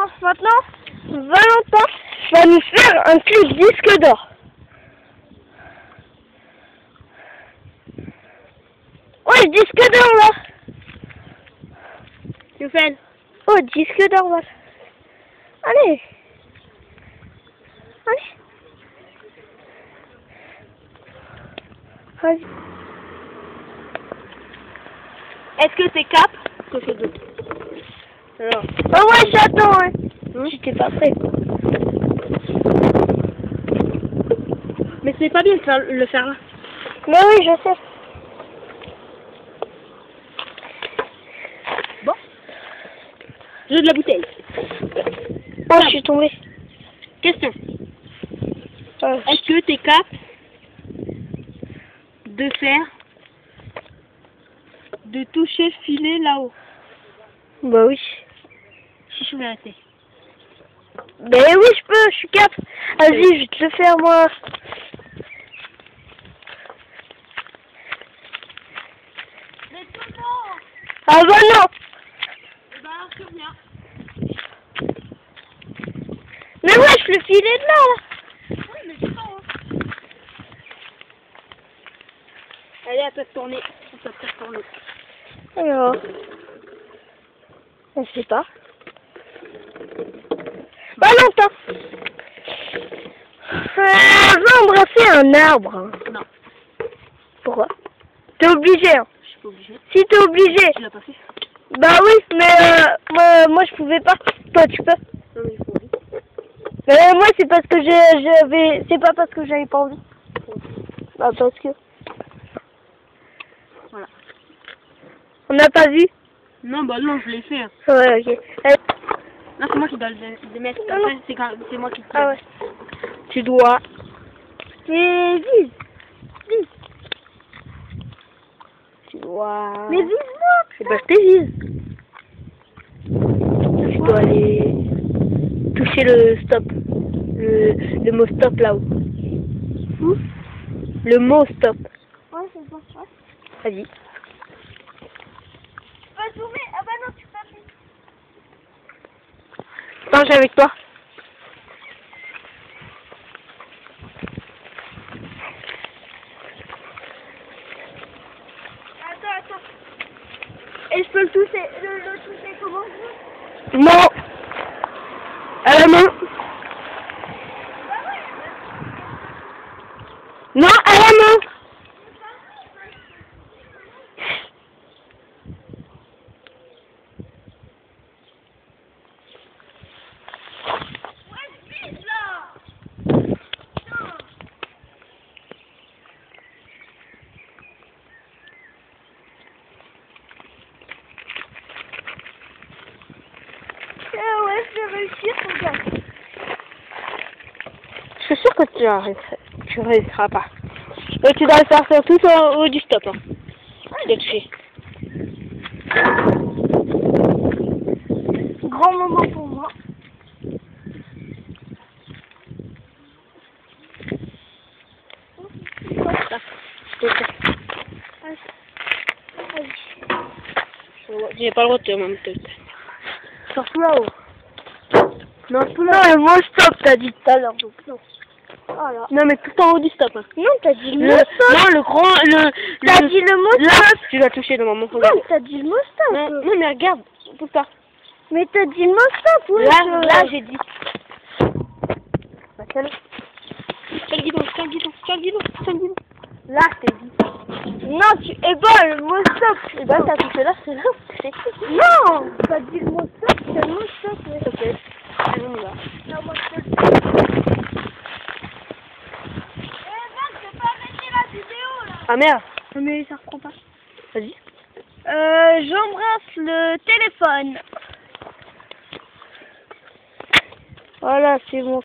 Bon, maintenant, Valentin va nous faire un clip disque d'or. Ouais, disque d'or là. Tu fais. Oh, disque d'or, voilà. Allez. Allez. Vas-y. Est-ce que c'est cap que c'est deux? Alors. Oh ouais, j'attends, hein. J'étais pas prêt. Mais c'est pas bien de le faire là. Mais oui, je sais. Bon. Jeu de la bouteille. Oh, je suis tombée. Question. Est-ce que t'es cap de faire de toucher filet là-haut? Bah oui. Si je voulais rester. Ben oui, je peux, je suis cap. Vas-y, je vais te le faire, moi. Mais comment? Ah bah non. Eh ben, je viens. Mais ouais, je le filet de là. Oui, mais c'est pas. Allez, elle peut tourner. On peut faire tourner. Alors. Je sais pas. Valentin. Va embrasser un arbre. Non. Pourquoi? T'es obligé, hein. Je suis pas obligée. Si t'es obligé. Tu l'as pas fait? Bah oui, mais moi je pouvais pas. Toi tu peux. Non, mais il faut. Mais moi c'est parce que j'avais. C'est pas parce que j'avais pas envie. Bah parce que. Voilà. On n'a pas vu. Non, bah non, je l'ai fait. Ouais, ok. Non, c'est moi qui dois le mettre. Non, non. Après, c'est moi qui. Ah ouais. Tu dois. Mais vise. Vise. Tu dois. Mais vise-moi. Eh ben, je te vise. Tu dois aller toucher le stop. Le mot stop là-haut. Le mot stop. Ouais, c'est bon. Ouais. Vas-y. Pas zoomer. Ah bah non, tu peux pas. Attends, j'ai avec toi. Attends. Et je peux le toucher. Le toucher comment? Non. À la main. Non, à la main. Ouais, je vais réussir, regarde. Je suis sûre que tu réussiras pas. Et tu dois le faire sur tout au haut du stop. Hein. Tu dois toucher. Grand moment pour moi. Là, je te fais. J'ai pas le droit de te montrer. Surtout là-haut. Non, tout là. Non, le mot stop, t'as dit tout à l'heure, donc non. Voilà. Non, mais tout en haut du stop. Hein. Non, t'as dit le mot stop. Non, le grand. T'as dit le mot Là, stop. tu dois toucher le moment. Non, t'as dit le mot stop. Non, mais regarde, tout ça. Mais t'as dit le mot stop, oui. Là, j'ai dit. Bah, tiens-le. Tiens le guidon. Là, je t'ai dit. Non, eh ben, le mot stop. Et bah, t'as touché là, c'est là. Non, t'as dit le mot stop, c'est le mot stop. Oui. Ok. Allez, on y va. Non, moi, je peux. J'ai pas arrêté la vidéo, là. Ah merde. Mais ça reprend pas. Vas-y. J'embrasse le téléphone. Voilà, c'est bon.